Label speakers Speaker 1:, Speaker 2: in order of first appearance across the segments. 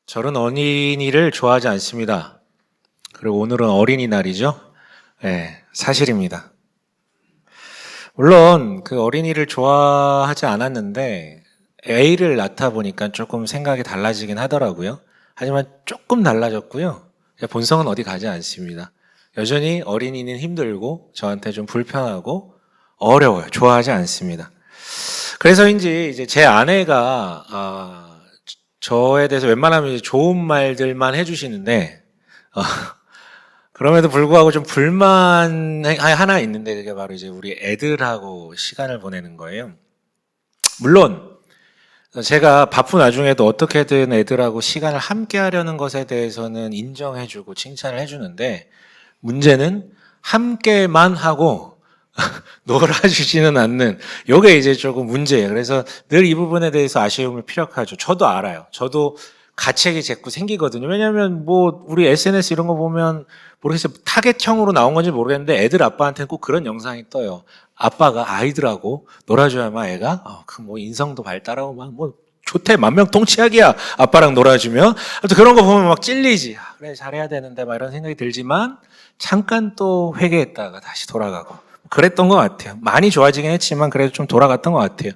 Speaker 1: 저는 어린이를 좋아하지 않습니다. 그리고 오늘은 어린이날이죠. 네, 사실입니다. 물론 그 어린이를 좋아하지 않았는데 A를 낳다 보니까 조금 생각이 달라지긴 하더라고요. 하지만 조금 달라졌고요. 본성은 어디 가지 않습니다. 여전히 어린이는 힘들고 저한테 좀 불편하고 어려워요. 좋아하지 않습니다. 그래서인지 이제 제 아내가 저에 대해서 웬만하면 이제 좋은 말들만 해주시는데 그럼에도 불구하고 좀 불만 하나 있는데 그게 바로 이제 우리 애들하고 시간을 보내는 거예요. 물론 제가 바쁜 와중에도 어떻게든 애들하고 시간을 함께 하려는 것에 대해서는 인정해주고 칭찬을 해주는데 문제는 함께만 하고 놀아주지는 않는 요게 이제 조금 문제예요. 그래서 늘 이 부분에 대해서 아쉬움을 피력하죠. 저도 알아요. 저도 가책이 자꾸 생기거든요. 왜냐하면 뭐 우리 SNS 이런 거 보면 모르겠어요. 타겟형으로 나온 건지 모르겠는데 애들 아빠한테는 꼭 그런 영상이 떠요. 아빠가 아이들하고 놀아줘야만 애가 그 뭐 인성도 발달하고 막 뭐 좋대 만명통치약이야 아빠랑 놀아주면. 아무튼 그런 거 보면 막 찔리지. 그래 잘해야 되는데 막 이런 생각이 들지만 잠깐 또 회개했다가 다시 돌아가고 그랬던 것 같아요. 많이 좋아지긴 했지만 그래도 좀 돌아갔던 것 같아요.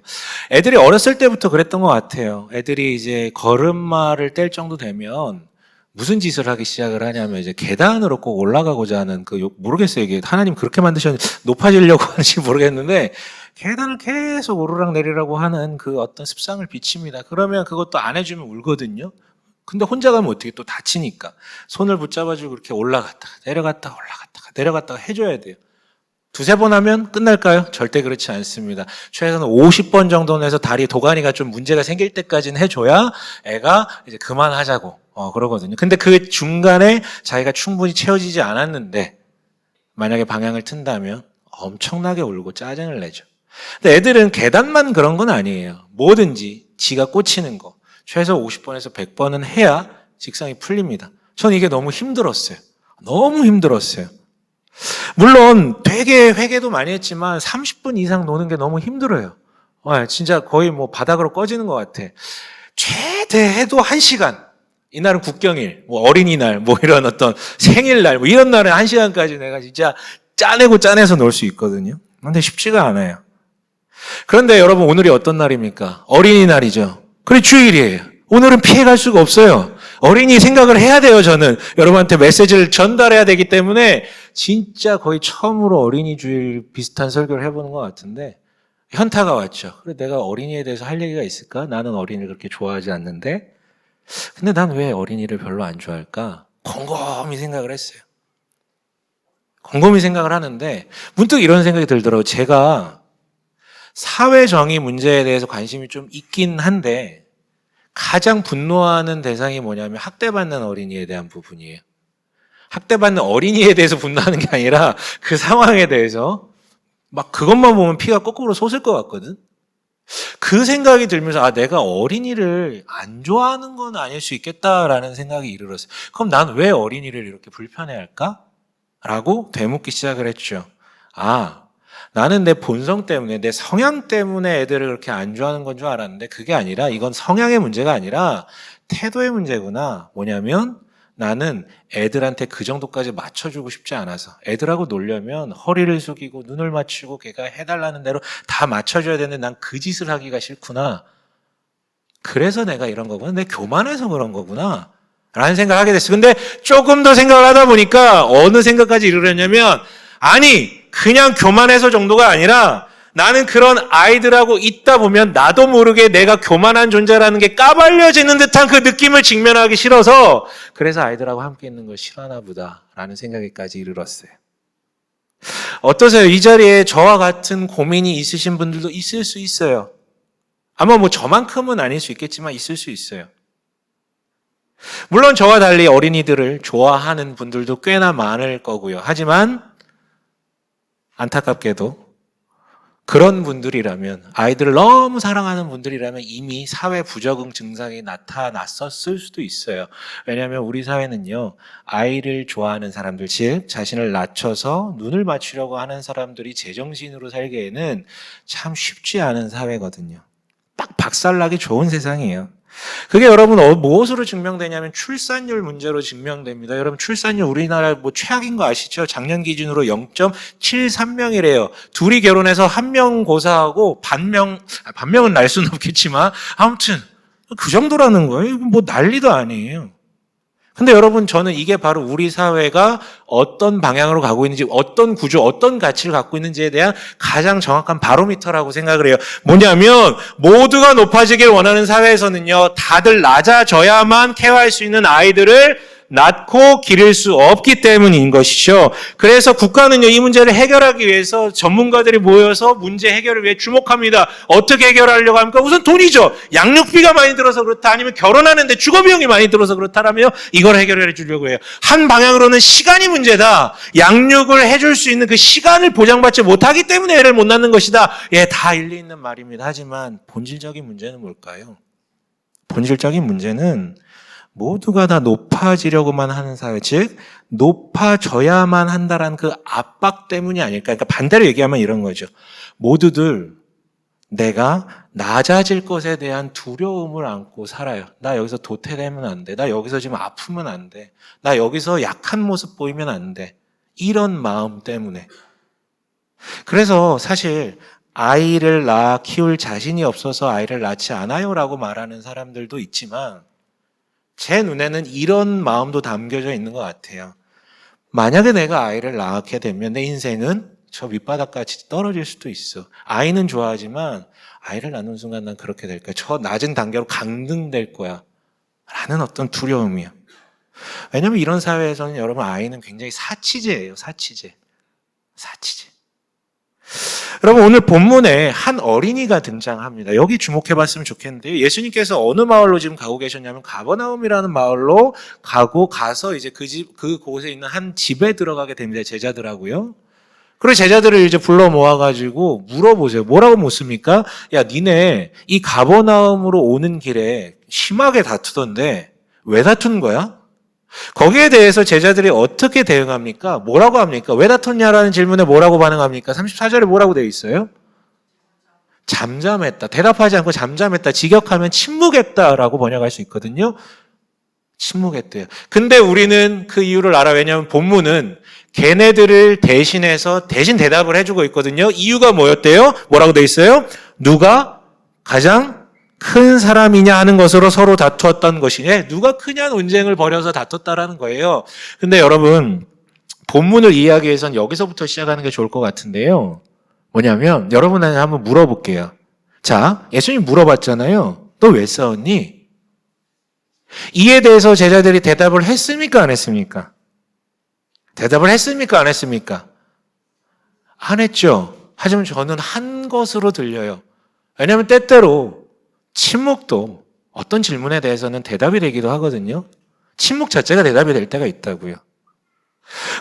Speaker 1: 애들이 어렸을 때부터 그랬던 것 같아요. 애들이 이제 걸음마를 뗄 정도 되면 무슨 짓을 하기 시작을 하냐면 이제 계단으로 꼭 올라가고자 하는 모르겠어요. 이게 하나님 그렇게 만드셨는지 높아지려고 하는지 모르겠는데 계단을 계속 오르락 내리라고 하는 그 어떤 습성을 비칩니다. 그러면 그것도 안 해주면 울거든요. 근데 혼자 가면 어떻게 또 다치니까 손을 붙잡아주고 그렇게 올라갔다가 내려갔다가 올라갔다가 내려갔다가 해줘야 돼요. 두세 번 하면 끝날까요? 절대 그렇지 않습니다. 최소한 50번 정도는 해서 다리 도가니가 좀 문제가 생길 때까지는 해줘야 애가 이제 그만하자고 그러거든요. 근데 그 중간에 자기가 충분히 채워지지 않았는데 만약에 방향을 튼다면 엄청나게 울고 짜증을 내죠. 근데 애들은 계단만 그런 건 아니에요. 뭐든지 지가 꽂히는 거 최소 50번에서 100번은 해야 직성이 풀립니다. 전 이게 너무 힘들었어요. 너무 힘들었어요. 물론 되게 회개도 많이 했지만 30분 이상 노는 게 너무 힘들어요. 진짜 거의 뭐 바닥으로 꺼지는 것 같아. 최대해도 1시간. 이날은 국경일, 뭐 어린이날, 뭐 이런 어떤 생일날, 뭐 이런 날은 1시간까지 내가 진짜 짜내고 짜내서 놀 수 있거든요. 근데 쉽지가 않아요. 그런데 여러분 오늘이 어떤 날입니까? 어린이날이죠. 그래 주일이에요. 오늘은 피해갈 수가 없어요. 어린이 생각을 해야 돼요, 저는. 여러분한테 메시지를 전달해야 되기 때문에 진짜 거의 처음으로 어린이 주일 비슷한 설교를 해보는 것 같은데 현타가 왔죠. 그래 내가 어린이에 대해서 할 얘기가 있을까? 나는 어린이를 그렇게 좋아하지 않는데 근데 난 왜 어린이를 별로 안 좋아할까? 곰곰이 생각을 했어요. 곰곰이 생각을 하는데 문득 이런 생각이 들더라고요. 제가 사회정의 문제에 대해서 관심이 좀 있긴 한데 가장 분노하는 대상이 뭐냐면 학대받는 어린이에 대한 부분이에요. 학대받는 어린이에 대해서 분노하는 게 아니라 그 상황에 대해서 막 그것만 보면 피가 거꾸로 솟을 것 같거든. 그 생각이 들면서 내가 어린이를 안 좋아하는 건 아닐 수 있겠다라는 생각이 이르렀어요. 그럼 난 왜 어린이를 이렇게 불편해할까? 라고 되묻기 시작을 했죠. 나는 내 본성 때문에 내 성향 때문에 애들을 그렇게 안 좋아하는 건 줄 알았는데 그게 아니라 이건 성향의 문제가 아니라 태도의 문제구나. 뭐냐면 나는 애들한테 그 정도까지 맞춰주고 싶지 않아서 애들하고 놀려면 허리를 숙이고 눈을 맞추고 걔가 해달라는 대로 다 맞춰줘야 되는데 난 그 짓을 하기가 싫구나. 그래서 내가 이런 거구나. 내 교만해서 그런 거구나. 라는 생각을 하게 됐어요. 근데 조금 더 생각을 하다 보니까 어느 생각까지 이르렀냐면 그냥 교만해서 정도가 아니라 나는 그런 아이들하고 있다 보면 나도 모르게 내가 교만한 존재라는 게 까발려지는 듯한 그 느낌을 직면하기 싫어서 그래서 아이들하고 함께 있는 걸 싫어하나 보다라는 생각에까지 이르렀어요. 어떠세요? 이 자리에 저와 같은 고민이 있으신 분들도 있을 수 있어요. 아마 뭐 저만큼은 아닐 수 있겠지만 있을 수 있어요. 물론 저와 달리 어린이들을 좋아하는 분들도 꽤나 많을 거고요. 하지만 안타깝게도 그런 분들이라면 아이들을 너무 사랑하는 분들이라면 이미 사회 부적응 증상이 나타났었을 수도 있어요. 왜냐하면 우리 사회는요. 아이를 좋아하는 사람들 즉 자신을 낮춰서 눈을 맞추려고 하는 사람들이 제정신으로 살기에는 참 쉽지 않은 사회거든요. 딱 박살나기 좋은 세상이에요. 그게 여러분 무엇으로 증명되냐면 출산율 문제로 증명됩니다. 여러분 출산율 우리나라 최악인 거 아시죠? 작년 기준으로 0.73명이래요. 둘이 결혼해서 한 명 고사하고 반명은 날 수는 없겠지만 아무튼 그 정도라는 거예요. 이거 난리도 아니에요. 근데 여러분 저는 이게 바로 우리 사회가 어떤 방향으로 가고 있는지, 어떤 구조, 어떤 가치를 갖고 있는지에 대한 가장 정확한 바로미터라고 생각을 해요. 뭐냐면 모두가 높아지길 원하는 사회에서는요, 다들 낮아져야만 케어할 수 있는 아이들을 낳고 기를 수 없기 때문인 것이죠. 그래서 국가는요, 이 문제를 해결하기 위해서 전문가들이 모여서 문제 해결을 위해 주목합니다. 어떻게 해결하려고 합니까? 우선 돈이죠. 양육비가 많이 들어서 그렇다, 아니면 결혼하는데 주거비용이 많이 들어서 그렇다라며 이걸 해결해 주려고 해요. 한 방향으로는 시간이 문제다. 양육을 해줄 수 있는 그 시간을 보장받지 못하기 때문에 애를 못 낳는 것이다. 예, 다 일리 있는 말입니다. 하지만 본질적인 문제는 뭘까요? 본질적인 문제는 모두가 다 높아지려고만 하는 사회, 즉 높아져야만 한다라는 그 압박 때문이 아닐까. 그러니까 반대로 얘기하면 이런 거죠. 모두들 내가 낮아질 것에 대한 두려움을 안고 살아요. 나 여기서 도태되면 안 돼. 나 여기서 지금 아프면 안 돼. 나 여기서 약한 모습 보이면 안 돼. 이런 마음 때문에. 그래서 사실 아이를 낳아 키울 자신이 없어서 아이를 낳지 않아요라고 말하는 사람들도 있지만 제 눈에는 이런 마음도 담겨져 있는 것 같아요. 만약에 내가 아이를 낳게 되면 내 인생은 저 밑바닥까지 떨어질 수도 있어. 아이는 좋아하지만 아이를 낳는 순간 난 그렇게 될 거야. 저 낮은 단계로 강등될 거야. 라는 어떤 두려움이요. 왜냐하면 이런 사회에서는 여러분 아이는 굉장히 사치제예요. 사치제. 여러분 오늘 본문에 한 어린이가 등장합니다. 여기 주목해봤으면 좋겠는데요. 예수님께서 어느 마을로 지금 가고 계셨냐면 가버나움이라는 마을로 가서 이제 그곳에 있는 한 집에 들어가게 됩니다. 제자들하고요. 그리고 제자들을 이제 불러 모아가지고 물어보세요. 뭐라고 묻습니까? 야, 니네 이 가버나움으로 오는 길에 심하게 다투던데 왜 다투는 거야? 거기에 대해서 제자들이 어떻게 대응합니까? 뭐라고 합니까? 왜 다퉜냐라는 질문에 뭐라고 반응합니까? 34절에 뭐라고 되어 있어요? 잠잠했다. 대답하지 않고 잠잠했다. 직역하면 침묵했다라고 번역할 수 있거든요. 침묵했대요. 근데 우리는 그 이유를 알아. 왜냐하면 본문은 걔네들을 대신해서 대신 대답을 해주고 있거든요. 이유가 뭐였대요? 뭐라고 되어 있어요? 누가 가장 큰 사람이냐 하는 것으로 서로 다투었던 것이냐. 누가 크냐 논쟁을 벌여서 다퉜다라는 거예요. 근데 여러분 본문을 이해하기 위해서는 여기서부터 시작하는 게 좋을 것 같은데요. 뭐냐면 여러분한테 한번 물어볼게요. 자, 예수님 물어봤잖아요. 너 왜 싸웠니? 이에 대해서 제자들이 대답을 했습니까? 안 했습니까? 대답을 했습니까? 안 했습니까? 안 했죠. 하지만 저는 한 것으로 들려요. 왜냐하면 때때로 침묵도 어떤 질문에 대해서는 대답이 되기도 하거든요. 침묵 자체가 대답이 될 때가 있다고요.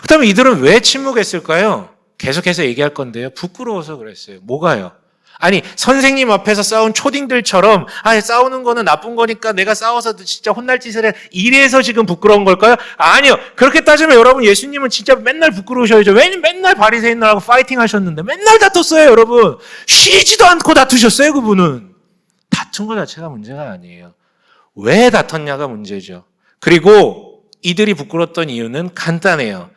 Speaker 1: 그렇다면 이들은 왜 침묵했을까요? 계속해서 얘기할 건데요. 부끄러워서 그랬어요. 뭐가요? 아니 선생님 앞에서 싸운 초딩들처럼 싸우는 거는 나쁜 거니까 내가 싸워서 진짜 혼날 짓을 해. 이래서 지금 부끄러운 걸까요? 아니요. 그렇게 따지면 여러분 예수님은 진짜 맨날 부끄러우셔야죠. 왜냐면 맨날 바리새인들하고 파이팅 하셨는데 맨날 다퉜어요. 여러분. 쉬지도 않고 다투셨어요. 그분은. 다툰 것 자체가 문제가 아니에요. 왜 다퉜냐가 문제죠. 그리고 이들이 부끄러웠던 이유는 간단해요.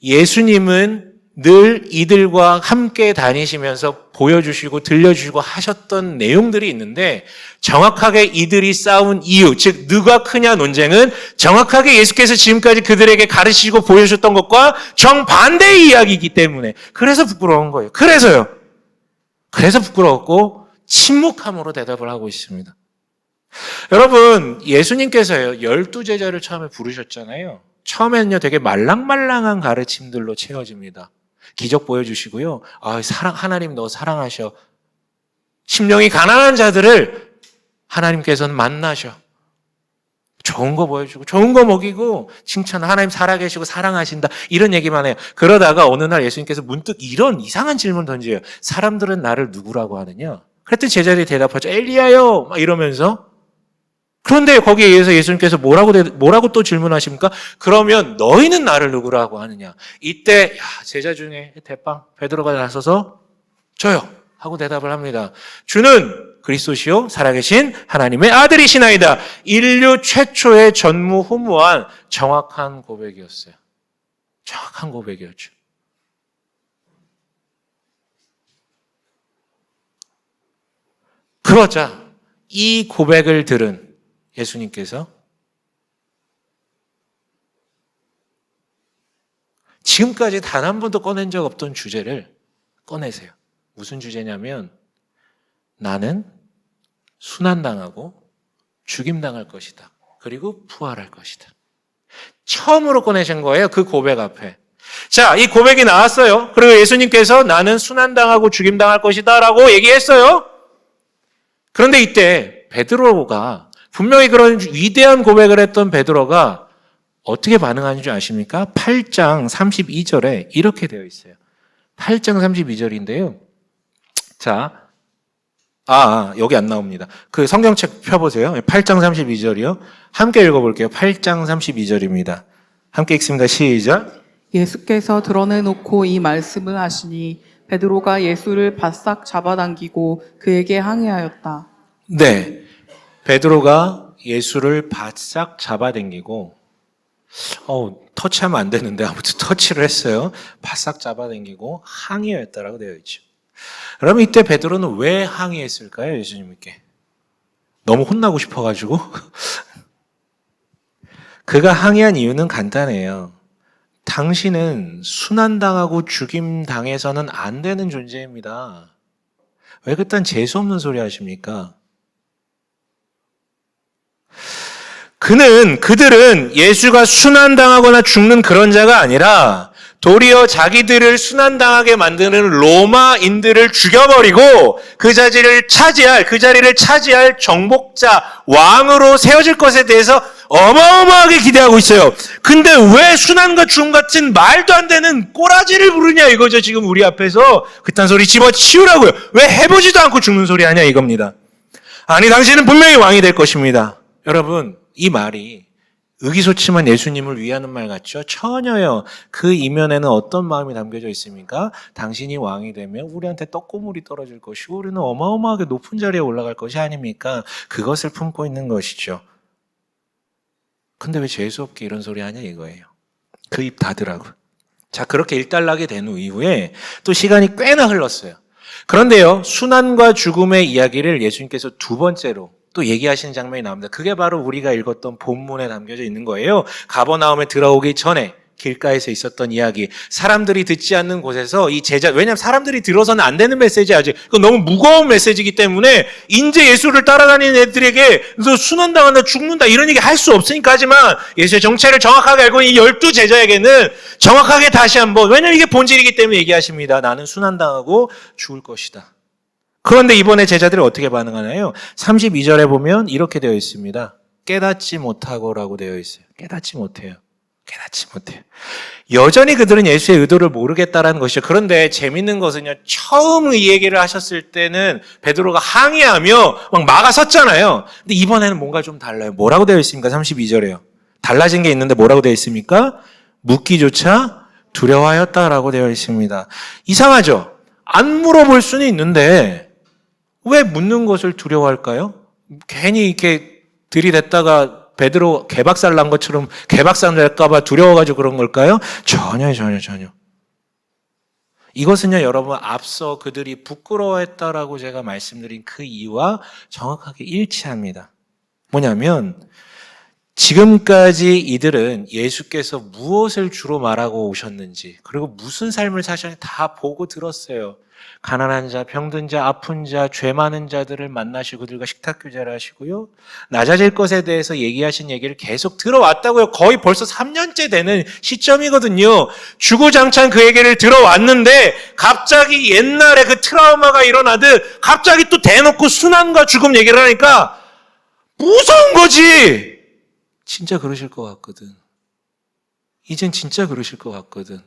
Speaker 1: 예수님은 늘 이들과 함께 다니시면서 보여주시고 들려주시고 하셨던 내용들이 있는데 정확하게 이들이 싸운 이유, 즉 누가 크냐 논쟁은 정확하게 예수께서 지금까지 그들에게 가르치시고 보여주셨던 것과 정반대의 이야기이기 때문에 그래서 부끄러운 거예요. 그래서 부끄러웠고 침묵함으로 대답을 하고 있습니다. 여러분 예수님께서요 12제자를 처음에 부르셨잖아요. 처음에는요 되게 말랑말랑한 가르침들로 채워집니다. 기적 보여주시고요. 하나님 너 사랑하셔. 심령이 가난한 자들을 하나님께서는 만나셔. 좋은 거 보여주고 좋은 거 먹이고 칭찬 하나님 살아계시고 사랑하신다. 이런 얘기만 해요. 그러다가 어느 날 예수님께서 문득 이런 이상한 질문 던져요. 사람들은 나를 누구라고 하느냐? 그랬더니 제자들이 대답하죠. 엘리야요. 막 이러면서 그런데 거기에 의해서 예수님께서 뭐라고 또 질문하십니까? 그러면 너희는 나를 누구라고 하느냐? 이때 제자 중에 대빵 베드로가 나서서 저요 하고 대답을 합니다. 주는 그리스도시요 살아계신 하나님의 아들이시나이다. 인류 최초의 전무후무한 정확한 고백이었어요. 정확한 고백이었죠. 그러자 이 고백을 들은 예수님께서 지금까지 단 한 번도 꺼낸 적 없던 주제를 꺼내세요. 무슨 주제냐면 나는 순환당하고 죽임당할 것이다. 그리고 부활할 것이다. 처음으로 꺼내신 거예요. 그 고백 앞에. 자, 이 고백이 나왔어요. 그리고 예수님께서 나는 순환당하고 죽임당할 것이다 라고 얘기했어요. 그런데 이때 베드로가 분명히 그런 위대한 고백을 했던 베드로가 어떻게 반응하는 줄 아십니까? 8장 32절에 이렇게 되어 있어요. 8장 32절인데요. 자, 여기 안 나옵니다. 그 성경책 펴보세요. 8장 32절이요. 함께 읽어볼게요. 8장 32절입니다. 함께 읽습니다. 시작.
Speaker 2: 예수께서 드러내놓고 이 말씀을 하시니 베드로가 예수를 바싹 잡아당기고 그에게 항의하였다.
Speaker 1: 네, 베드로가 예수를 바싹 잡아당기고 터치하면 안 되는데 아무튼 터치를 했어요. 바싹 잡아당기고 항의했다라고 되어 있죠. 그러면 이때 베드로는 왜 항의했을까요? 예수님께. 너무 혼나고 싶어가지고. 그가 항의한 이유는 간단해요. 당신은 순환당하고 죽임당해서는 안 되는 존재입니다. 왜 그딴 재수없는 소리 하십니까? 그들은 예수가 순환당하거나 죽는 그런 자가 아니라 도리어 자기들을 순환당하게 만드는 로마인들을 죽여버리고 그 자리를 차지할 정복자, 왕으로 세워질 것에 대해서 어마어마하게 기대하고 있어요. 근데 왜 순환과 죽음 같은 말도 안 되는 꼬라지를 부르냐 이거죠. 지금 우리 앞에서 그딴 소리 집어치우라고요. 왜 해보지도 않고 죽는 소리 하냐 이겁니다. 아니, 당신은 분명히 왕이 될 것입니다. 여러분, 이 말이 의기소침한 예수님을 위하는 말 같죠? 전혀요. 그 이면에는 어떤 마음이 담겨져 있습니까? 당신이 왕이 되면 우리한테 떡고물이 떨어질 것이고 우리는 어마어마하게 높은 자리에 올라갈 것이 아닙니까? 그것을 품고 있는 것이죠. 근데 왜 재수없게 이런 소리 하냐 이거예요. 그 입 닫으라고. 자, 그렇게 일단락이 된 이후에 또 시간이 꽤나 흘렀어요. 그런데요, 순환과 죽음의 이야기를 예수님께서 두 번째로 또 얘기하시는 장면이 나옵니다. 그게 바로 우리가 읽었던 본문에 담겨져 있는 거예요. 가버나움에 들어오기 전에 길가에서 있었던 이야기. 사람들이 듣지 않는 곳에서 왜냐하면 사람들이 들어서는 안 되는 메시지야, 아직. 그건 너무 무거운 메시지이기 때문에, 인제 예수를 따라다니는 애들에게, 너 순환당한다, 죽는다, 이런 얘기 할 수 없으니까 하지만, 예수의 정체를 정확하게 알고 있는 이 12제자에게는 정확하게 다시 한번, 왜냐면 이게 본질이기 때문에 얘기하십니다. 나는 순환당하고 죽을 것이다. 그런데 이번에 제자들이 어떻게 반응하나요? 32절에 보면 이렇게 되어 있습니다. 깨닫지 못하고라고 되어 있어요. 깨닫지 못해요. 여전히 그들은 예수의 의도를 모르겠다라는 것이죠. 그런데 재밌는 것은요, 처음 이 얘기를 하셨을 때는 베드로가 항의하며 막 막아섰잖아요. 근데 이번에는 뭔가 좀 달라요. 뭐라고 되어 있습니까? 32절에요. 달라진 게 있는데 뭐라고 되어 있습니까? 묻기조차 두려워하였다라고 되어 있습니다. 이상하죠? 안 물어볼 수는 있는데 왜 묻는 것을 두려워할까요? 괜히 이렇게 들이댔다가 베드로 개박살 난 것처럼 개박살 날까봐 두려워가지고 그런 걸까요? 전혀. 이것은요, 여러분, 앞서 그들이 부끄러워했다라고 제가 말씀드린 그 이유와 정확하게 일치합니다. 뭐냐면, 지금까지 이들은 예수께서 무엇을 주로 말하고 오셨는지, 그리고 무슨 삶을 사셨는지 다 보고 들었어요. 가난한 자, 병든 자, 아픈 자, 죄 많은 자들을 만나시고 그들과 식탁교제를 하시고요. 낮아질 것에 대해서 얘기하신 얘기를 계속 들어왔다고요. 거의 벌써 3년째 되는 시점이거든요. 주구장창 그 얘기를 들어왔는데 갑자기 옛날에 그 트라우마가 일어나듯 갑자기 또 대놓고 순환과 죽음 얘기를 하니까 무서운 거지. 진짜 그러실 것 같거든. 이젠 진짜 그러실 것 같거든.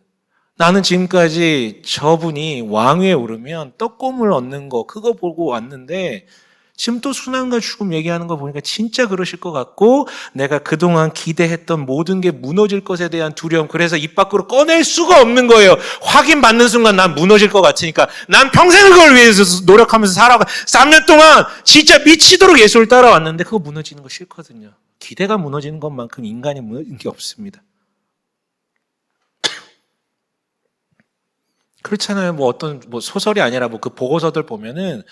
Speaker 1: 나는 지금까지 저분이 왕위에 오르면 떡고물 얻는 거 그거 보고 왔는데 지금 또 순환과 죽음 얘기하는 거 보니까 진짜 그러실 것 같고, 내가 그동안 기대했던 모든 게 무너질 것에 대한 두려움, 그래서 입 밖으로 꺼낼 수가 없는 거예요. 확인받는 순간 난 무너질 것 같으니까 난 평생을 그걸 위해서 노력하면서 살아가 3년 동안 진짜 미치도록 예수를 따라왔는데 그거 무너지는 거 싫거든요. 기대가 무너지는 것만큼 인간이 무너지는 게 없습니다. 그렇잖아요. 뭐 어떤 뭐 소설이 아니라 뭐 그 보고서들 보면은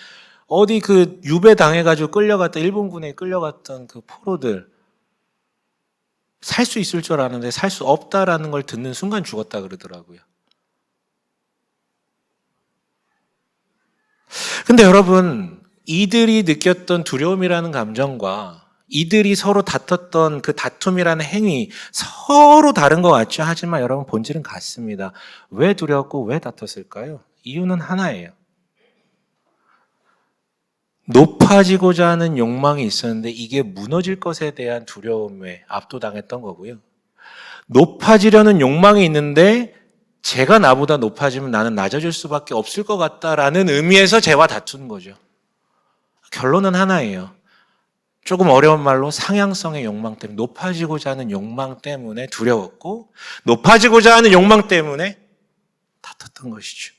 Speaker 1: 어디 그 유배 당해가지고 끌려갔던 일본군에 끌려갔던 그 포로들 살 수 있을 줄 알았는데 살 수 없다라는 걸 듣는 순간 죽었다 그러더라고요. 근데 여러분, 이들이 느꼈던 두려움이라는 감정과 이들이 서로 다퉜던 그 다툼이라는 행위 서로 다른 것 같죠? 하지만 여러분 본질은 같습니다. 왜 두려웠고 왜 다퉜을까요? 이유는 하나예요. 높아지고자 하는 욕망이 있었는데 이게 무너질 것에 대한 두려움에 압도당했던 거고요. 높아지려는 욕망이 있는데 제가 나보다 높아지면 나는 낮아질 수밖에 없을 것 같다라는 의미에서 쟤와 다투는 거죠. 결론은 하나예요. 조금 어려운 말로 상향성의 욕망 때문에, 높아지고자 하는 욕망 때문에 두려웠고 높아지고자 하는 욕망 때문에 다퉜던 것이죠.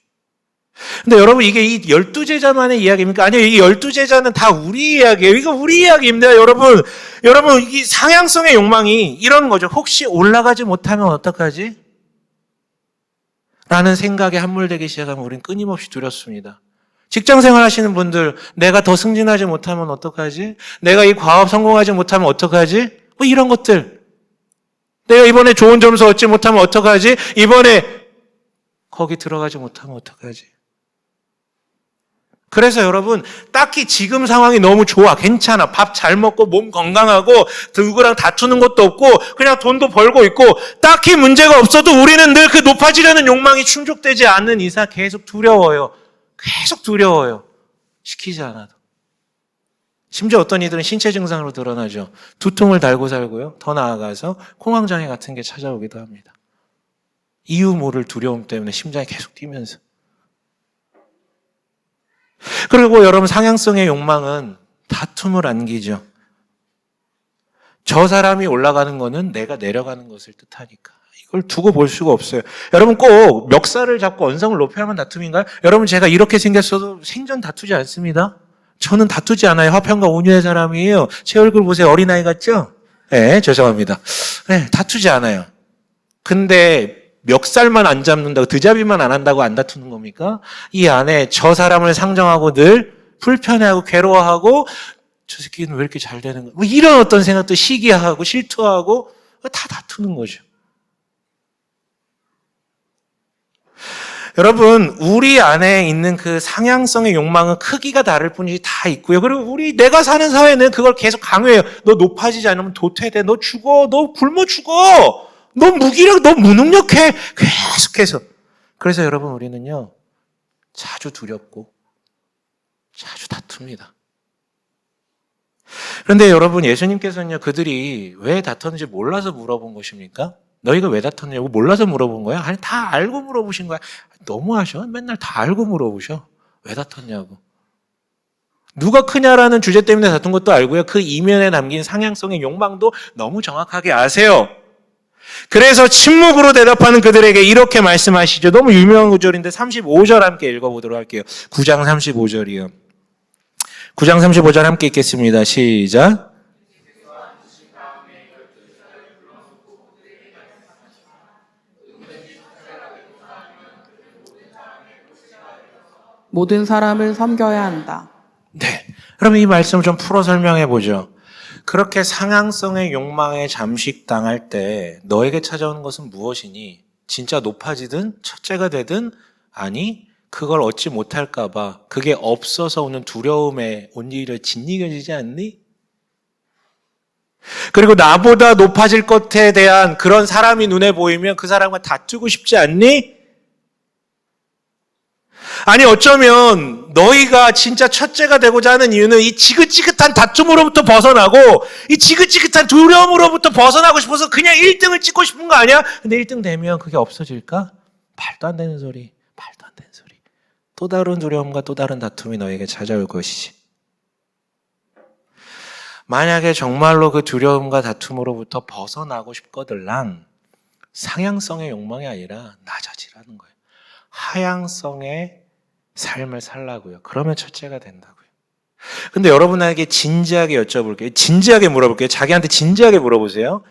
Speaker 1: 근데 여러분, 이게 이 12제자만의 이야기입니까? 아니요, 이 12제자는 다 우리 이야기예요. 이거 우리 이야기입니다. 여러분, 이 상향성의 욕망이 이런 거죠. 혹시 올라가지 못하면 어떡하지? 라는 생각에 함몰되기 시작하면 우린 끊임없이 두렵습니다. 직장 생활 하시는 분들, 내가 더 승진하지 못하면 어떡하지? 내가 이 과업 성공하지 못하면 어떡하지? 뭐 이런 것들. 내가 이번에 좋은 점수 얻지 못하면 어떡하지? 이번에 거기 들어가지 못하면 어떡하지? 그래서 여러분, 딱히 지금 상황이 너무 좋아, 괜찮아, 밥 잘 먹고 몸 건강하고 누구랑 다투는 것도 없고 그냥 돈도 벌고 있고 딱히 문제가 없어도 우리는 늘 그 높아지려는 욕망이 충족되지 않는 이상 계속 두려워요. 계속 두려워요. 시키지 않아도. 심지어 어떤 이들은 신체 증상으로 드러나죠. 두통을 달고 살고요. 더 나아가서 공황장애 같은 게 찾아오기도 합니다. 이유 모를 두려움 때문에 심장이 계속 뛰면서. 그리고 여러분, 상향성의 욕망은 다툼을 안기죠. 저 사람이 올라가는 거는 내가 내려가는 것을 뜻하니까. 이걸 두고 볼 수가 없어요. 여러분, 꼭 멱살을 잡고 언성을 높여야만 다툼인가요? 여러분, 제가 이렇게 생겼어도 생전 다투지 않습니다. 저는 다투지 않아요. 화평과 온유의 사람이에요. 제 얼굴 보세요. 어린아이 같죠? 네, 죄송합니다. 네, 다투지 않아요. 근데 멱살만 안 잡는다고, 드잡이만 안 한다고 안 다투는 겁니까? 이 안에 저 사람을 상정하고 늘 불편해하고 괴로워하고 저 새끼는 왜 이렇게 잘 되는 거야? 뭐 이런 어떤 생각도 시기하고 실투하고 다 다투는 거죠. 여러분, 우리 안에 있는 그 상향성의 욕망은 크기가 다를 뿐이지 다 있고요. 그리고 내가 사는 사회는 그걸 계속 강요해요. 너 높아지지 않으면 도태돼. 너 죽어. 너 굶어 죽어. 너 무기력, 너 무능력해. 계속해서. 그래서 여러분, 우리는요, 자주 두렵고, 자주 다툽니다. 그런데 여러분, 예수님께서는요, 그들이 왜 다퉜는지 몰라서 물어본 것입니까? 너희가 왜 다퉜냐고 몰라서 물어본 거야? 아니, 다 알고 물어보신 거야. 너무하셔. 맨날 다 알고 물어보셔. 왜 다퉜냐고. 누가 크냐라는 주제 때문에 다툰 것도 알고요. 그 이면에 담긴 상향성의 욕망도 너무 정확하게 아세요. 그래서 침묵으로 대답하는 그들에게 이렇게 말씀하시죠. 너무 유명한 구절인데 35절 함께 읽어보도록 할게요. 9장 35절이요. 9장 35절 함께 읽겠습니다. 시작.
Speaker 2: 모든 사람을 섬겨야 한다.
Speaker 1: 네. 그럼 이 말씀을 좀 풀어 설명해 보죠. 그렇게 상향성의 욕망에 잠식당할 때 너에게 찾아오는 것은 무엇이니? 진짜 높아지든 첫째가 되든 아니 그걸 얻지 못할까 봐 그게 없어서 오는 두려움에 오히려 짓이겨지지 않니? 그리고 나보다 높아질 것에 대한 그런 사람이 눈에 보이면 그 사람과 다투고 싶지 않니? 아니 어쩌면 너희가 진짜 첫째가 되고자 하는 이유는 이 지긋지긋한 다툼으로부터 벗어나고 이 지긋지긋한 두려움으로부터 벗어나고 싶어서 그냥 1등을 찍고 싶은 거 아니야? 근데 1등 되면 그게 없어질까? 말도 안 되는 소리. 말도 안 되는 소리. 또 다른 두려움과 또 다른 다툼이 너에게 찾아올 것이지. 만약에 정말로 그 두려움과 다툼으로부터 벗어나고 싶거들랑 상향성의 욕망이 아니라 낮아지라는 거예요. 하향성의 삶을 살라고요. 그러면 첫째가 된다고요. 근데 여러분에게 진지하게 여쭤볼게요. 진지하게 물어볼게요. 자기한테 진지하게 물어보세요.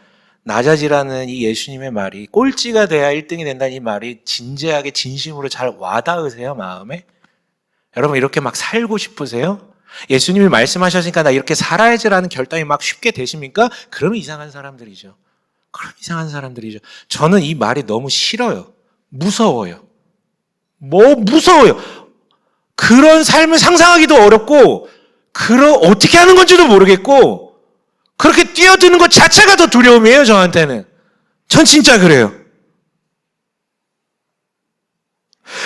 Speaker 1: 낮아지라는 이 예수님의 말이, 꼴찌가 돼야 1등이 된다는 이 말이 진지하게 진심으로 잘 와닿으세요, 마음에? 여러분 이렇게 막 살고 싶으세요? 예수님이 말씀하셨으니까 나 이렇게 살아야지라는 결단이 막 쉽게 되십니까? 그러면 이상한 사람들이죠. 그럼 이상한 사람들이죠. 저는 이 말이 너무 싫어요. 무서워요. 무서워요. 그런 삶을 상상하기도 어렵고, 어떻게 하는 건지도 모르겠고, 그렇게 뛰어드는 것 자체가 더 두려움이에요, 저한테는. 전 진짜 그래요.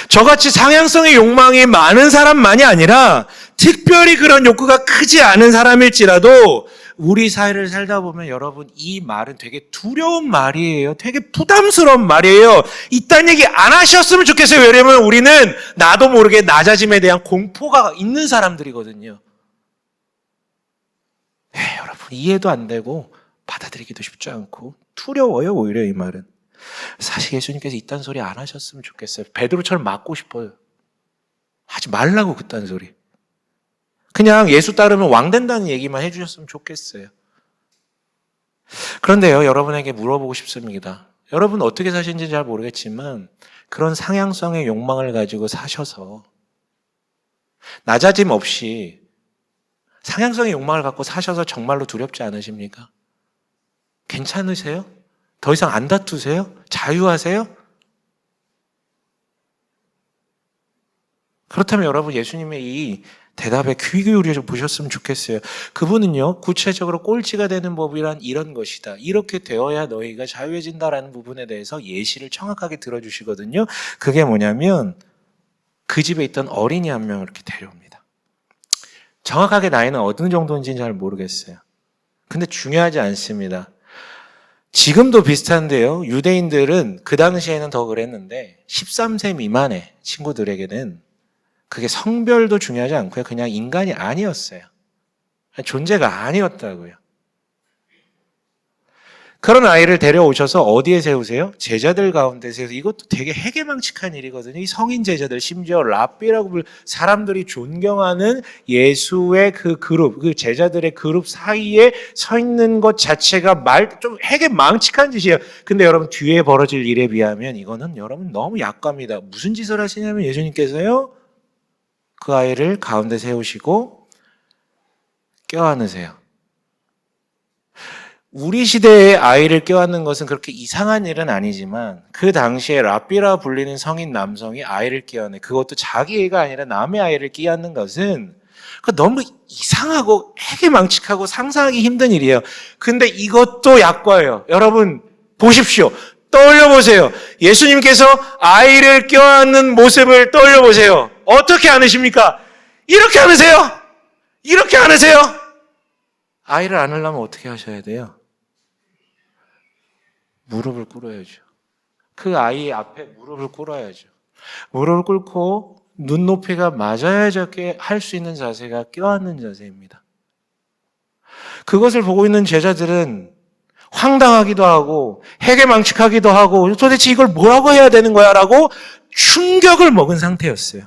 Speaker 1: 저같이 상향성의 욕망이 많은 사람만이 아니라 특별히 그런 욕구가 크지 않은 사람일지라도 우리 사회를 살다 보면 여러분 이 말은 되게 두려운 말이에요. 되게 부담스러운 말이에요. 이딴 얘기 안 하셨으면 좋겠어요. 왜냐면 우리는 나도 모르게 낮아짐에 대한 공포가 있는 사람들이거든요. 여러분 이해도 안 되고 받아들이기도 쉽지 않고 두려워요. 오히려 이 말은. 사실 예수님께서 이딴 소리 안 하셨으면 좋겠어요. 베드로처럼 맞고 싶어요. 하지 말라고 그딴 소리. 그냥 예수 따르면 왕 된다는 얘기만 해주셨으면 좋겠어요. 그런데요, 여러분에게 물어보고 싶습니다. 여러분 어떻게 사시는지 잘 모르겠지만 그런 상향성의 욕망을 가지고 사셔서 낮아짐 없이 상향성의 욕망을 갖고 사셔서 정말로 두렵지 않으십니까? 괜찮으세요? 더 이상 안 다투세요? 자유하세요? 그렇다면 여러분 예수님의 이 대답에 귀 기울여 보셨으면 좋겠어요. 그분은요, 구체적으로 꼴찌가 되는 법이란 이런 것이다. 이렇게 되어야 너희가 자유해진다라는 부분에 대해서 예시를 정확하게 들어주시거든요. 그게 뭐냐면 그 집에 있던 어린이 한 명을 이렇게 데려옵니다. 정확하게 나이는 어느 정도인지는 잘 모르겠어요. 근데 중요하지 않습니다. 지금도 비슷한데요. 유대인들은 그 당시에는 더 그랬는데 13세 미만의 친구들에게는 그게 성별도 중요하지 않고요. 그냥 인간이 아니었어요. 존재가 아니었다고요. 그런 아이를 데려오셔서 어디에 세우세요? 제자들 가운데 세우세요. 이것도 되게 해괴망측한 일이거든요. 이 성인 제자들, 심지어 랍비라고 불 사람들이 존경하는 예수의 그 그룹, 그 제자들의 그룹 사이에 서 있는 것 자체가 좀 해괴망측한 짓이에요. 근데 여러분 뒤에 벌어질 일에 비하면 이거는 여러분 너무 약갑니다. 무슨 짓을 하시냐면 예수님께서요, 그 아이를 가운데 세우시고 껴안으세요. 우리 시대의 아이를 껴안는 것은 그렇게 이상한 일은 아니지만 그 당시에 랍비라 불리는 성인 남성이 아이를 껴안는, 그것도 자기 애가 아니라 남의 아이를 껴안는 것은 너무 이상하고 해괴망측하고 상상하기 힘든 일이에요. 근데 이것도 약과예요. 여러분 보십시오. 떠올려보세요. 예수님께서 아이를 껴안는 모습을 떠올려보세요. 어떻게 안으십니까? 이렇게 안으세요. 이렇게 안으세요. 아이를 안으려면 어떻게 하셔야 돼요? 무릎을 꿇어야죠. 그 아이 앞에 무릎을 꿇어야죠. 무릎을 꿇고 눈높이가 맞아야 저게 할 수 있는 자세가 껴안는 자세입니다. 그것을 보고 있는 제자들은 황당하기도 하고 해괴망측하기도 하고 도대체 이걸 뭐라고 해야 되는 거야? 라고 충격을 먹은 상태였어요.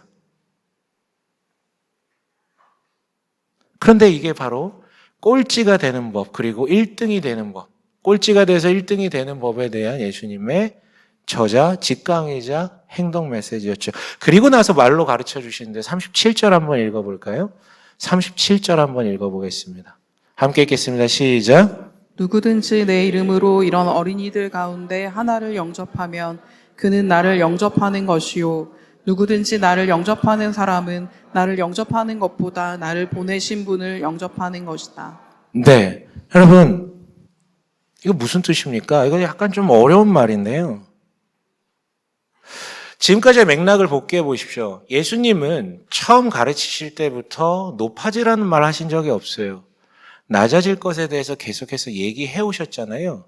Speaker 1: 그런데 이게 바로 꼴찌가 되는 법, 그리고 1등이 되는 법, 꼴찌가 돼서 1등이 되는 법에 대한 예수님의 저자, 직강이자 행동 메시지였죠. 그리고 나서 말로 가르쳐 주시는데 37절 한번 읽어볼까요? 37절 한번 읽어보겠습니다. 함께 읽겠습니다. 시작.
Speaker 2: 누구든지 내 이름으로 이런 어린이들 가운데 하나를 영접하면 그는 나를 영접하는 것이요. 누구든지 나를 영접하는 사람은 나를 영접하는 것보다 나를 보내신 분을 영접하는 것이다.
Speaker 1: 네. 여러분, 이거 무슨 뜻입니까? 이거 약간 좀 어려운 말인데요. 지금까지의 맥락을 복귀해 보십시오. 예수님은 처음 가르치실 때부터 높아지라는 말 하신 적이 없어요. 낮아질 것에 대해서 계속해서 얘기해 오셨잖아요.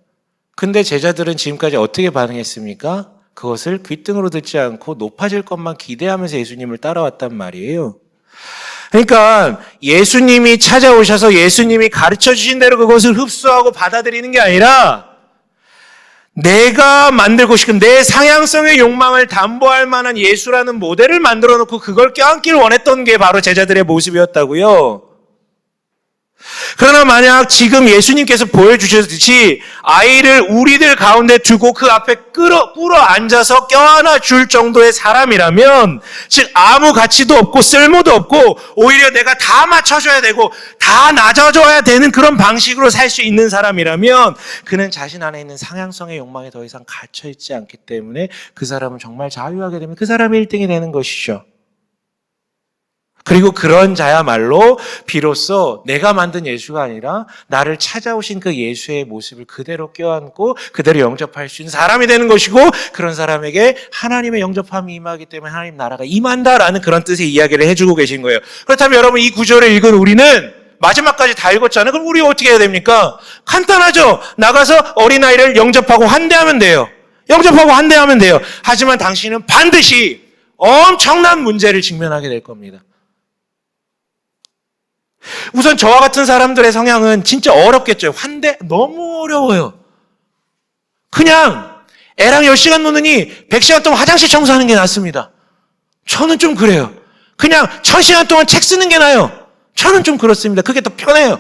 Speaker 1: 근데 제자들은 지금까지 어떻게 반응했습니까? 그것을 귓등으로 듣지 않고 높아질 것만 기대하면서 예수님을 따라왔단 말이에요. 그러니까 예수님이 찾아오셔서 예수님이 가르쳐 주신 대로 그것을 흡수하고 받아들이는 게 아니라 내가 만들고 싶은 내 상향성의 욕망을 담보할 만한 예수라는 모델을 만들어 놓고 그걸 껴안기를 원했던 게 바로 제자들의 모습이었다고요. 그러나 만약 지금 예수님께서 보여주셨듯이 아이를 우리들 가운데 두고 그 앞에 꿇어 앉아서 껴안아 줄 정도의 사람이라면, 즉 아무 가치도 없고 쓸모도 없고 오히려 내가 다 맞춰줘야 되고 다 낮아져야 되는 그런 방식으로 살 수 있는 사람이라면 그는 자신 안에 있는 상향성의 욕망에 더 이상 갇혀있지 않기 때문에 그 사람은 정말 자유하게 되면 그 사람이 1등이 되는 것이죠. 그리고 그런 자야말로 비로소 내가 만든 예수가 아니라 나를 찾아오신 그 예수의 모습을 그대로 껴안고 그대로 영접할 수 있는 사람이 되는 것이고, 그런 사람에게 하나님의 영접함이 임하기 때문에 하나님 나라가 임한다라는 그런 뜻의 이야기를 해주고 계신 거예요. 그렇다면 여러분, 이 구절을 읽은 우리는 마지막까지 다 읽었잖아요. 그럼 우리 어떻게 해야 됩니까? 간단하죠. 나가서 어린아이를 영접하고 환대하면 돼요. 영접하고 환대하면 돼요. 하지만 당신은 반드시 엄청난 문제를 직면하게 될 겁니다. 우선 저와 같은 사람들의 성향은 진짜 어렵겠죠. 환대 너무 어려워요. 그냥 애랑 10시간 노느니 100시간 동안 화장실 청소하는 게 낫습니다. 저는 좀 그래요. 그냥 1000시간 동안 책 쓰는 게 나아요. 저는 좀 그렇습니다. 그게 더 편해요.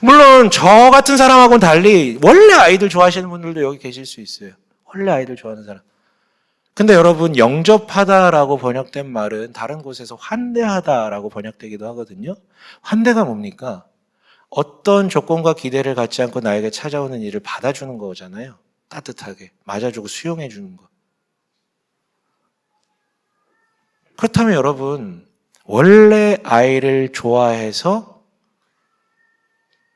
Speaker 1: 물론 저 같은 사람하고는 달리 원래 아이들 좋아하시는 분들도 여기 계실 수 있어요. 원래 아이들 좋아하는 사람. 근데 여러분, 영접하다라고 번역된 말은 다른 곳에서 환대하다라고 번역되기도 하거든요. 환대가 뭡니까? 어떤 조건과 기대를 갖지 않고 나에게 찾아오는 일을 받아주는 거잖아요. 따뜻하게 맞아주고 수용해 주는 거. 그렇다면 여러분, 원래 아이를 좋아해서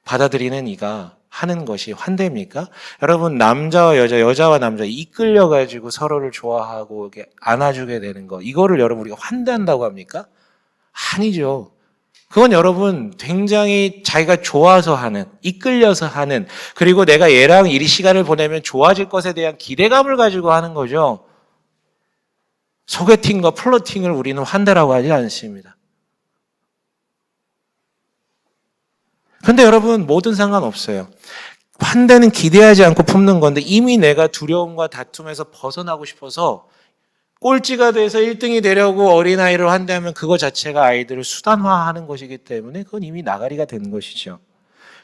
Speaker 1: 받아들이는 이가 하는 것이 환대입니까? 여러분, 남자와 여자, 여자와 남자 이끌려가지고 서로를 좋아하고 이렇게 안아주게 되는 거, 이거를 여러분 우리가 환대한다고 합니까? 아니죠. 그건 여러분 굉장히 자기가 좋아서 하는, 이끌려서 하는, 그리고 내가 얘랑 이 시간을 보내면 좋아질 것에 대한 기대감을 가지고 하는 거죠. 소개팅과 플러팅을 우리는 환대라고 하지 않습니다. 근데 여러분, 뭐든 상관없어요. 환대는 기대하지 않고 품는 건데, 이미 내가 두려움과 다툼에서 벗어나고 싶어서 꼴찌가 돼서 1등이 되려고 어린아이를 환대하면 그거 자체가 아이들을 수단화하는 것이기 때문에 그건 이미 나가리가 되는 것이죠.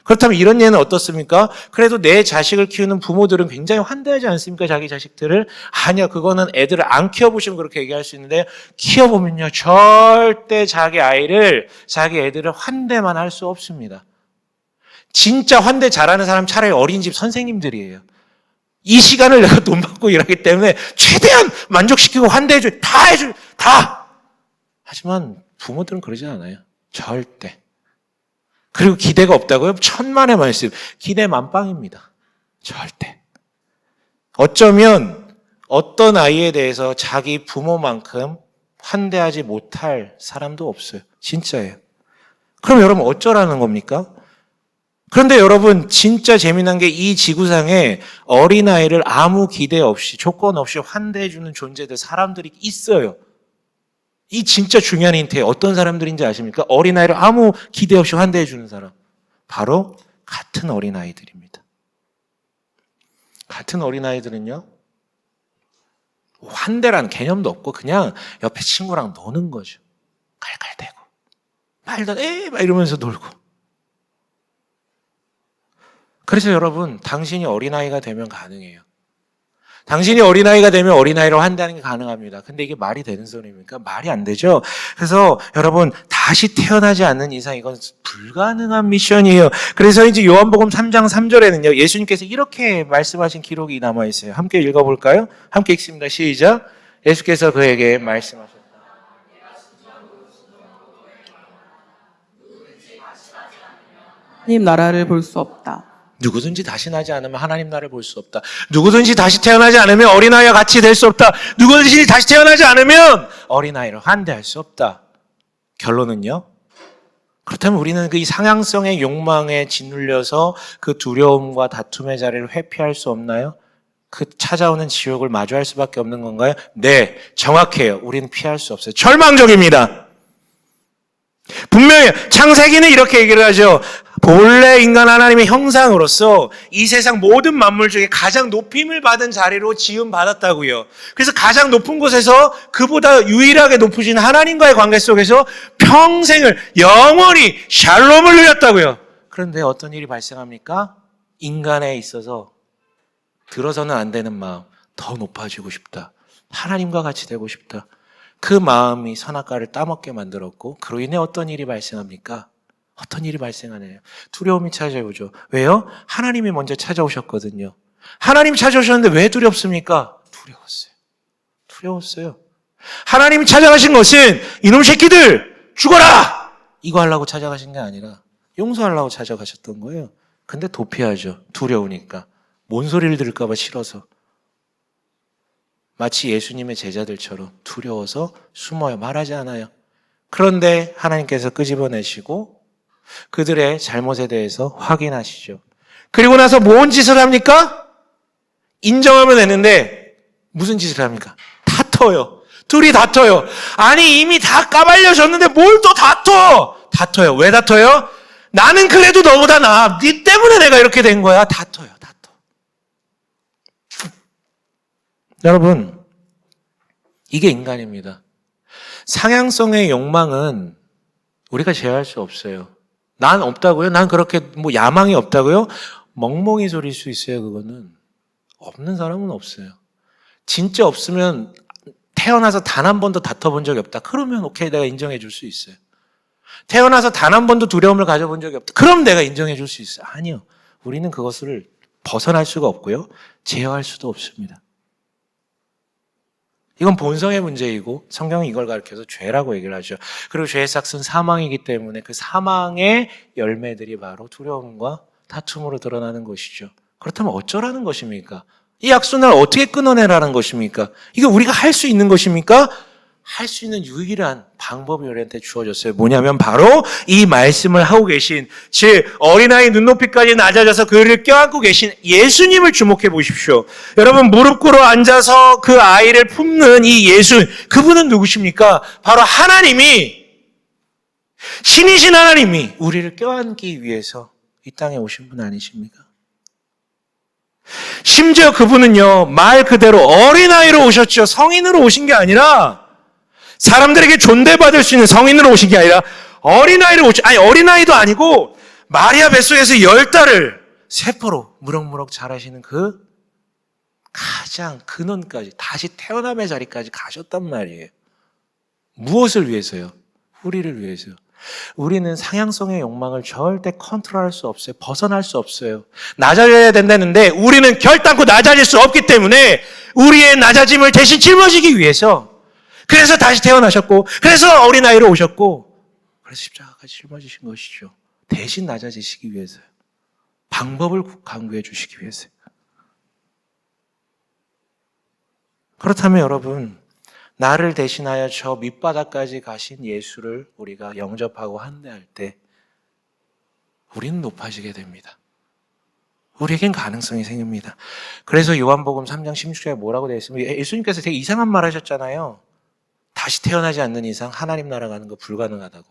Speaker 1: 그렇다면 이런 예는 어떻습니까? 그래도 내 자식을 키우는 부모들은 굉장히 환대하지 않습니까? 자기 자식들을. 아니요, 그거는 애들을 안 키워보시면 그렇게 얘기할 수 있는데, 키워보면요 절대 자기 아이를, 자기 애들을 환대만 할 수 없습니다. 진짜 환대 잘하는 사람 차라리 어린이집 선생님들이에요. 이 시간을 내가 돈 받고 일하기 때문에 최대한 만족시키고 환대해줘, 다 해줘, 다. 하지만 부모들은 그러지 않아요. 절대. 그리고 기대가 없다고요? 천만의 말씀. 기대 만빵입니다. 절대. 어쩌면 어떤 아이에 대해서 자기 부모만큼 환대하지 못할 사람도 없어요. 진짜예요. 그럼 여러분 어쩌라는 겁니까? 그런데 여러분, 진짜 재미난 게 이 지구상에 어린아이를 아무 기대 없이, 조건 없이 환대해주는 존재들, 사람들이 있어요. 이 진짜 중요한 힌트예요. 어떤 사람들인지 아십니까? 어린아이를 아무 기대 없이 환대해주는 사람. 바로 같은 어린아이들입니다. 같은 어린아이들은요, 환대라는 개념도 없고 그냥 옆에 친구랑 노는 거죠. 깔깔대고 말도 막 이러면서 놀고. 그래서 여러분, 당신이 어린아이가 되면 가능해요. 당신이 어린아이가 되면 어린아이로 환대하는 게 가능합니다. 근데 이게 말이 되는 소리입니까? 말이 안 되죠. 그래서 여러분, 다시 태어나지 않는 이상 이건 불가능한 미션이에요. 그래서 이제 요한복음 3장 3절에는요 예수님께서 이렇게 말씀하신 기록이 남아 있어요. 함께 읽어볼까요? 함께 읽습니다. 시작. 예수께서 그에게 말씀하셨다.
Speaker 2: 하나님 나라를 볼 수 없다.
Speaker 1: 누구든지 다시 나지 않으면 하나님 나라를 볼 수 없다. 누구든지 다시 태어나지 않으면 어린아이와 같이 될 수 없다. 누구든지 다시 태어나지 않으면 어린아이를 환대할 수 없다. 결론은요? 그렇다면 우리는 그 이 상향성의 욕망에 짓눌려서 그 두려움과 다툼의 자리를 회피할 수 없나요? 그 찾아오는 지옥을 마주할 수밖에 없는 건가요? 네, 정확해요. 우리는 피할 수 없어요. 절망적입니다. 분명히 창세기는 이렇게 얘기를 하죠. 본래 인간 하나님의 형상으로서 이 세상 모든 만물 중에 가장 높임을 받은 자리로 지음 받았다고요. 그래서 가장 높은 곳에서 그보다 유일하게 높으신 하나님과의 관계 속에서 평생을 영원히 샬롬을 누렸다고요. 그런데 어떤 일이 발생합니까? 인간에 있어서 들어서는 안 되는 마음, 더 높아지고 싶다. 하나님과 같이 되고 싶다. 그 마음이 선악과를 따먹게 만들었고 그로 인해 어떤 일이 발생합니까? 어떤 일이 발생하네요. 두려움이 찾아오죠. 왜요? 하나님이 먼저 찾아오셨거든요. 하나님이 찾아오셨는데 왜 두렵습니까? 두려웠어요. 하나님이 찾아가신 것은 이놈 새끼들 죽어라! 이거 하려고 찾아가신 게 아니라 용서하려고 찾아가셨던 거예요. 근데 도피하죠. 두려우니까. 뭔 소리를 들을까 봐 싫어서. 마치 예수님의 제자들처럼 두려워서 숨어요. 말하지 않아요. 그런데 하나님께서 끄집어내시고 그들의 잘못에 대해서 확인하시죠. 그리고 나서 뭔 짓을 합니까? 인정하면 되는데 무슨 짓을 합니까? 다퉈요. 둘이 다퉈요. 아니 이미 다 까발려졌는데 뭘 또 다퉈요. 왜 다퉈요? 나는 그래도 너보다 나아. 네 때문에 내가 이렇게 된 거야. 다퉈요. 여러분, 이게 인간입니다. 상향성의 욕망은 우리가 제어할 수 없어요. 난 없다고요? 난 그렇게 야망이 없다고요? 멍멍이 소리일 수 있어요, 그거는. 없는 사람은 없어요. 진짜 없으면 태어나서 단 한 번도 다퉈본 적이 없다. 그러면 오케이, 내가 인정해 줄 수 있어요. 태어나서 단 한 번도 두려움을 가져본 적이 없다. 그럼 내가 인정해 줄 수 있어요. 아니요. 우리는 그것을 벗어날 수가 없고요. 제어할 수도 없습니다. 이건 본성의 문제이고 성경은 이걸 가르쳐서 죄라고 얘기를 하죠. 그리고 죄의 삭은 사망이기 때문에 그 사망의 열매들이 바로 두려움과 다툼으로 드러나는 것이죠. 그렇다면 어쩌라는 것입니까? 이 약속을 어떻게 끊어내라는 것입니까? 이게 우리가 할 수 있는 것입니까? 할 수 있는 유일한 방법이 우리한테 주어졌어요. 뭐냐면 바로 이 말씀을 하고 계신, 즉 어린아이 눈높이까지 낮아져서 그를 껴안고 계신 예수님을 주목해 보십시오. 여러분, 무릎 꿇어 앉아서 그 아이를 품는 이 예수, 그분은 누구십니까? 바로 하나님이, 신이신 하나님이 우리를 껴안기 위해서 이 땅에 오신 분 아니십니까? 심지어 그분은요, 말 그대로 어린아이로 오셨죠. 성인으로 오신 게 아니라, 사람들에게 존대받을 수 있는 성인으로 오신 게 아니라 어린아이로 어린아이도 아니고 마리아 뱃속에서 10달을 세포로 무럭무럭 자라시는 그 가장 근원까지 다시 태어남의 자리까지 가셨단 말이에요. 무엇을 위해서요? 우리를 위해서요. 우리는 상향성의 욕망을 절대 컨트롤할 수 없어요. 벗어날 수 없어요. 낮아져야 된다는데 우리는 결단코 낮아질 수 없기 때문에 우리의 낮아짐을 대신 짊어지기 위해서, 그래서 다시 태어나셨고, 그래서 어린아이로 오셨고, 그래서 십자가까지 짊어지신 것이죠. 대신 낮아지시기 위해서요. 방법을 강구해 주시기 위해서요. 그렇다면 여러분, 나를 대신하여 저 밑바닥까지 가신 예수를 우리가 영접하고 환대할 때 우리는 높아지게 됩니다. 우리에겐 가능성이 생깁니다. 그래서 요한복음 3장 16절에 뭐라고 되어 있습니까? 예수님께서 되게 이상한 말 하셨잖아요. 다시 태어나지 않는 이상 하나님 나라 가는 거 불가능하다고.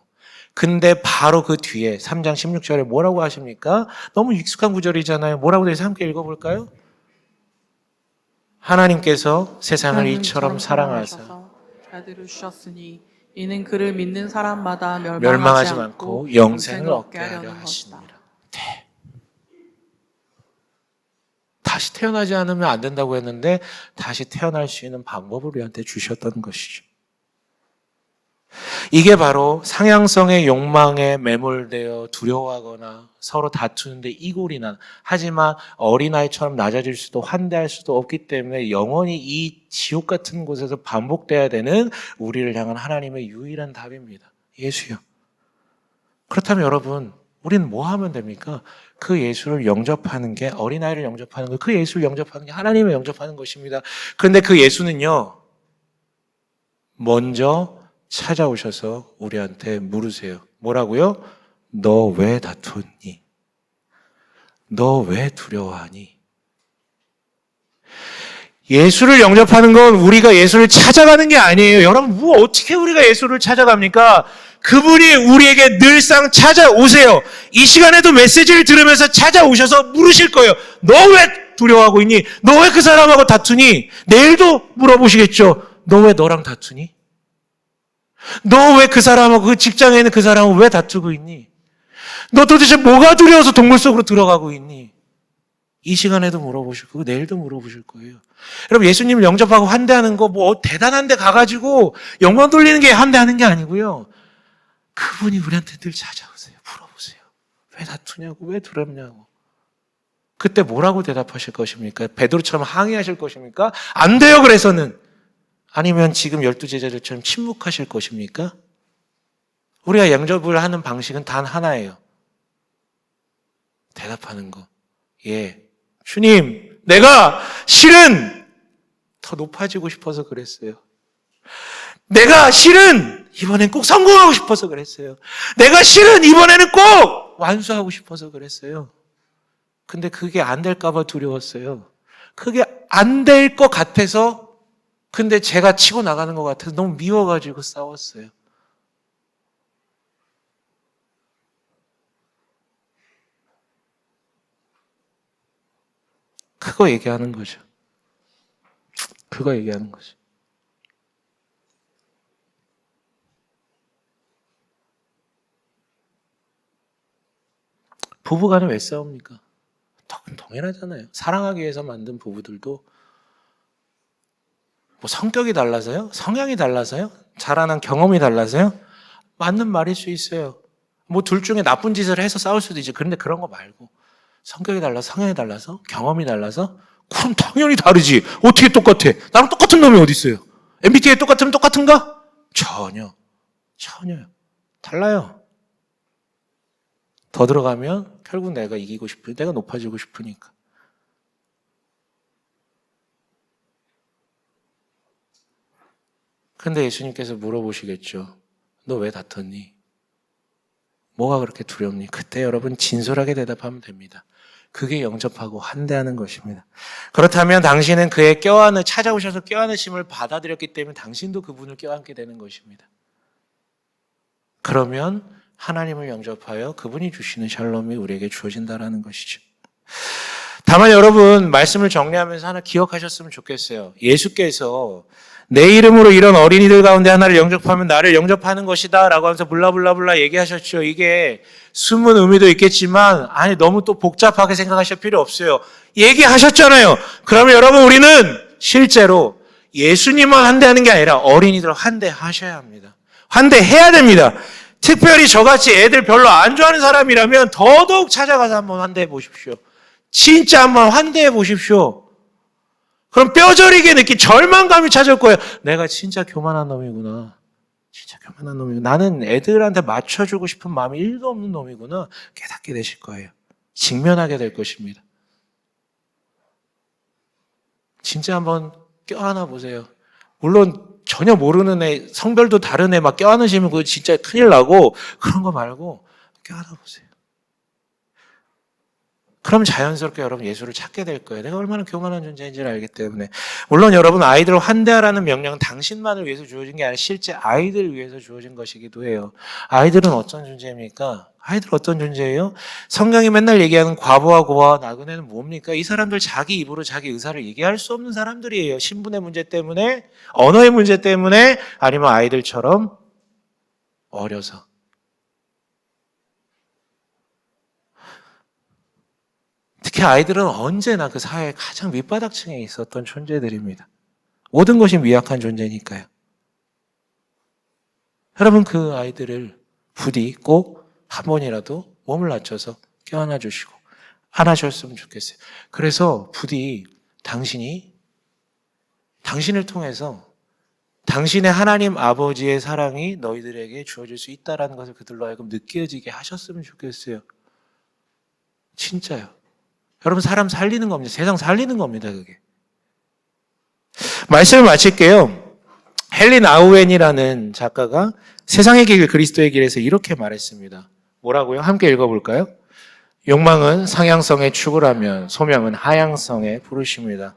Speaker 1: 근데 바로 그 뒤에 3장 16절에 뭐라고 하십니까? 너무 익숙한 구절이잖아요. 뭐라고 되어 있어요? 함께 읽어볼까요? 하나님께서 세상을 이처럼 사랑하사
Speaker 2: 아들을 주셨으니 이는 그를 믿는 사람마다
Speaker 1: 멸망하지 않고 영생을 얻게 하려 하시니라. 네. 다시 태어나지 않으면 안 된다고 했는데 다시 태어날 수 있는 방법을 우리한테 주셨던 것이죠. 이게 바로 상향성의 욕망에 매몰되어 두려워하거나 서로 다투는데 이골이 난, 하지만 어린아이처럼 낮아질 수도 환대할 수도 없기 때문에 영원히 이 지옥 같은 곳에서 반복돼야 되는 우리를 향한 하나님의 유일한 답입니다. 예수요. 그렇다면 여러분, 우리는 뭐 하면 됩니까? 그 예수를 영접하는 게, 어린아이를 영접하는 거, 그 예수를 영접하는 게 하나님을 영접하는 것입니다. 그런데 그 예수는요, 먼저 찾아오셔서 우리한테 물으세요. 뭐라고요? 너 왜 다투니? 너 왜 두려워하니? 예수를 영접하는 건 우리가 예수를 찾아가는 게 아니에요. 여러분, 어떻게 우리가 예수를 찾아갑니까? 그분이 우리에게 늘상 찾아오세요. 이 시간에도 메시지를 들으면서 찾아오셔서 물으실 거예요. 너 왜 두려워하고 있니? 너 왜 그 사람하고 다투니? 내일도 물어보시겠죠. 너 왜 너랑 다투니? 너 왜 그 사람하고, 그 직장에 있는 그 사람하고 왜 다투고 있니? 너 도대체 뭐가 두려워서 동굴 속으로 들어가고 있니? 이 시간에도 물어보실 거고 내일도 물어보실 거예요. 여러분, 예수님을 영접하고 환대하는 거 뭐 대단한 데 가가지고 영광 돌리는 게 환대하는 게 아니고요. 그분이 우리한테 늘 찾아오세요. 물어보세요. 왜 다투냐고, 왜 두렵냐고. 그때 뭐라고 대답하실 것입니까? 베드로처럼 항의하실 것입니까? 안 돼요, 그래서는. 아니면 지금 12제자들처럼 침묵하실 것입니까? 우리가 영접을 하는 방식은 단 하나예요. 대답하는 거. 예, 주님, 내가 실은 더 높아지고 싶어서 그랬어요. 내가 실은 이번엔 꼭 성공하고 싶어서 그랬어요. 내가 실은 이번에는 꼭 완수하고 싶어서 그랬어요. 근데 그게 안 될까봐 두려웠어요. 그게 안 될 것 같아서, 근데 제가 치고 나가는 것 같아서 너무 미워가지고 싸웠어요. 그거 얘기하는 거죠. 그거 얘기하는 거죠. 부부간에 왜 싸웁니까? 동일하잖아요. 사랑하기 위해서 만든 부부들도 뭐 성격이 달라서요? 성향이 달라서요? 자라난 경험이 달라서요? 맞는 말일 수 있어요. 뭐 둘 중에 나쁜 짓을 해서 싸울 수도 있죠. 그런데 그런 거 말고 성격이 달라서, 성향이 달라서, 경험이 달라서, 그럼 당연히 다르지. 어떻게 똑같아? 나랑 똑같은 놈이 어디 있어요? MBTI 똑같으면 똑같은가? 전혀요. 달라요. 더 들어가면 결국 내가 이기고 싶으니, 내가 높아지고 싶으니까. 근데 예수님께서 물어보시겠죠. 너 왜 다퉜니? 뭐가 그렇게 두렵니? 그때 여러분 진솔하게 대답하면 됩니다. 그게 영접하고 환대하는 것입니다. 그렇다면 당신은 그의 찾아오셔서 껴안으심을 받아들였기 때문에 당신도 그분을 껴안게 되는 것입니다. 그러면 하나님을 영접하여 그분이 주시는 샬롬이 우리에게 주어진다라는 것이죠. 다만 여러분, 말씀을 정리하면서 하나 기억하셨으면 좋겠어요. 예수께서 내 이름으로 이런 어린이들 가운데 하나를 영접하면 나를 영접하는 것이다 라고 하면서 블라블라블라 얘기하셨죠. 이게 숨은 의미도 있겠지만 아니 너무 또 복잡하게 생각하실 필요 없어요. 얘기하셨잖아요. 그러면 여러분, 우리는 실제로 예수님만 환대하는 게 아니라 어린이들을 환대하셔야 합니다. 환대해야 됩니다. 특별히 저같이 애들 별로 안 좋아하는 사람이라면 더더욱 찾아가서 한번 환대해 보십시오. 진짜 한번 환대해 보십시오. 그럼 뼈저리게 느낀 절망감이 찾아올 거예요. 내가 진짜 교만한 놈이구나. 나는 애들한테 맞춰주고 싶은 마음이 1도 없는 놈이구나. 깨닫게 되실 거예요. 직면하게 될 것입니다. 진짜 한번 껴안아 보세요. 물론 전혀 모르는 애, 성별도 다른 애 막 껴안으시면 그거 진짜 큰일 나고, 그런 거 말고 껴안아 보세요. 그럼 자연스럽게 여러분 예수를 찾게 될 거예요. 내가 얼마나 교만한 존재인지를 알기 때문에. 물론 여러분, 아이들을 환대하라는 명령은 당신만을 위해서 주어진 게 아니라 실제 아이들을 위해서 주어진 것이기도 해요. 아이들은 어떤 존재입니까? 아이들 어떤 존재예요? 성경이 맨날 얘기하는 과부와 고아와 나그네는 뭡니까? 이 사람들 자기 입으로 자기 의사를 얘기할 수 없는 사람들이에요. 신분의 문제 때문에, 언어의 문제 때문에, 아니면 아이들처럼 어려서. 특히 아이들은 언제나 그 사회의 가장 밑바닥층에 있었던 존재들입니다. 모든 것이 미약한 존재니까요. 여러분, 그 아이들을 부디 꼭 한 번이라도 몸을 낮춰서 껴안아 주시고 안아주셨으면 좋겠어요. 그래서 부디 당신을 통해서 당신의 하나님 아버지의 사랑이 너희들에게 주어질 수 있다는 것을 그들로 하여금 느껴지게 하셨으면 좋겠어요. 진짜요. 여러분, 사람 살리는 겁니다. 세상 살리는 겁니다, 그게. 말씀을 마칠게요. 헬린 아우엔이라는 작가가 세상의 길, 그리스도의 길에서 이렇게 말했습니다. 뭐라고요? 함께 읽어볼까요? 욕망은 상향성의 추구라면 소명은 하향성의 부르심이다.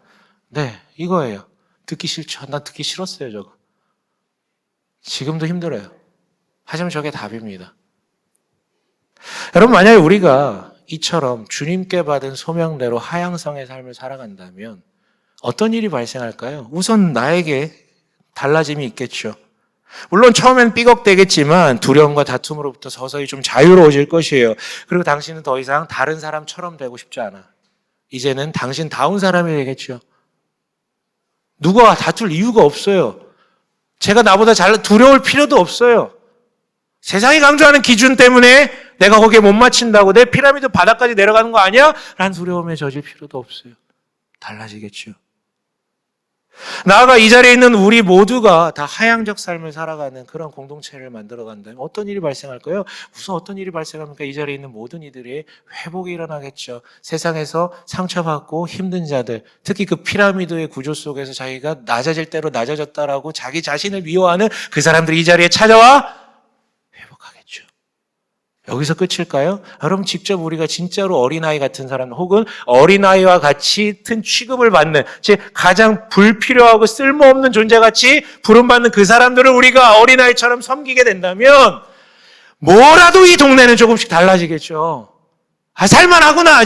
Speaker 1: 네, 이거예요. 듣기 싫죠. 난 듣기 싫었어요, 저거. 지금도 힘들어요. 하지만 저게 답입니다. 여러분, 만약에 우리가 이처럼 주님께 받은 소명대로 하향성의 삶을 살아간다면 어떤 일이 발생할까요? 우선 나에게 달라짐이 있겠죠. 물론 처음엔 삐걱대겠지만 두려움과 다툼으로부터 서서히 좀 자유로워질 것이에요. 그리고 당신은 더 이상 다른 사람처럼 되고 싶지 않아. 이제는 당신다운 사람이 되겠죠. 누가 다툴 이유가 없어요. 제가 나보다 잘 두려울 필요도 없어요. 세상이 강조하는 기준 때문에 내가 거기에 못 맞춘다고 내 피라미드 바닥까지 내려가는 거 아니야? 라는 두려움에 젖을 필요도 없어요. 달라지겠죠. 나아가 이 자리에 있는 우리 모두가 다 하향적 삶을 살아가는 그런 공동체를 만들어 간다면 어떤 일이 발생할까요? 우선 어떤 일이 발생합니까? 이 자리에 있는 모든 이들의 회복이 일어나겠죠. 세상에서 상처받고 힘든 자들, 특히 그 피라미드의 구조 속에서 자기가 낮아질 대로 낮아졌다라고 자기 자신을 미워하는 그 사람들이 이 자리에 찾아와 회복하겠죠. 여기서 끝일까요? 여러분, 직접 우리가 진짜로 어린아이 같은 사람 혹은 어린아이와 같은 취급을 받는, 즉 가장 불필요하고 쓸모없는 존재같이 부름받는 그 사람들을 우리가 어린아이처럼 섬기게 된다면 뭐라도 이 동네는 조금씩 달라지겠죠. 살만하구나.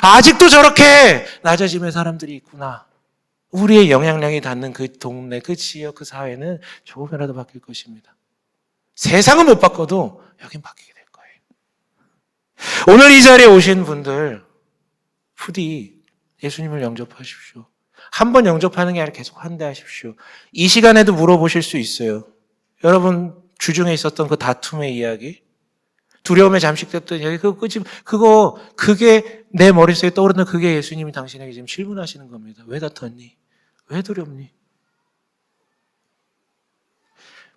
Speaker 1: 아직도 저렇게 낮아짐의 사람들이 있구나. 우리의 영향력이 닿는 그 동네, 그 지역, 그 사회는 조금이라도 바뀔 것입니다. 세상은 못 바꿔도 여긴 바뀌게 될 거예요. 오늘 이 자리에 오신 분들 부디 예수님을 영접하십시오. 한 번 영접하는 게 아니라 계속 환대하십시오. 이 시간에도 물어보실 수 있어요. 여러분 주중에 있었던 그 다툼의 이야기, 두려움에 잠식됐던 이야기, 그게 내 머릿속에 떠오르는 그게 예수님이 당신에게 지금 질문하시는 겁니다. 왜 다퉜니? 왜 두렵니?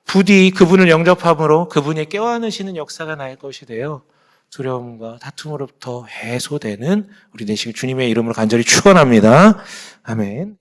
Speaker 1: 부디 그분을 영접함으로 그분이 껴안으시는 역사가 날 것이 되어 두려움과 다툼으로부터 해소되는 우리 되시길 주님의 이름으로 간절히 축원합니다. 아멘.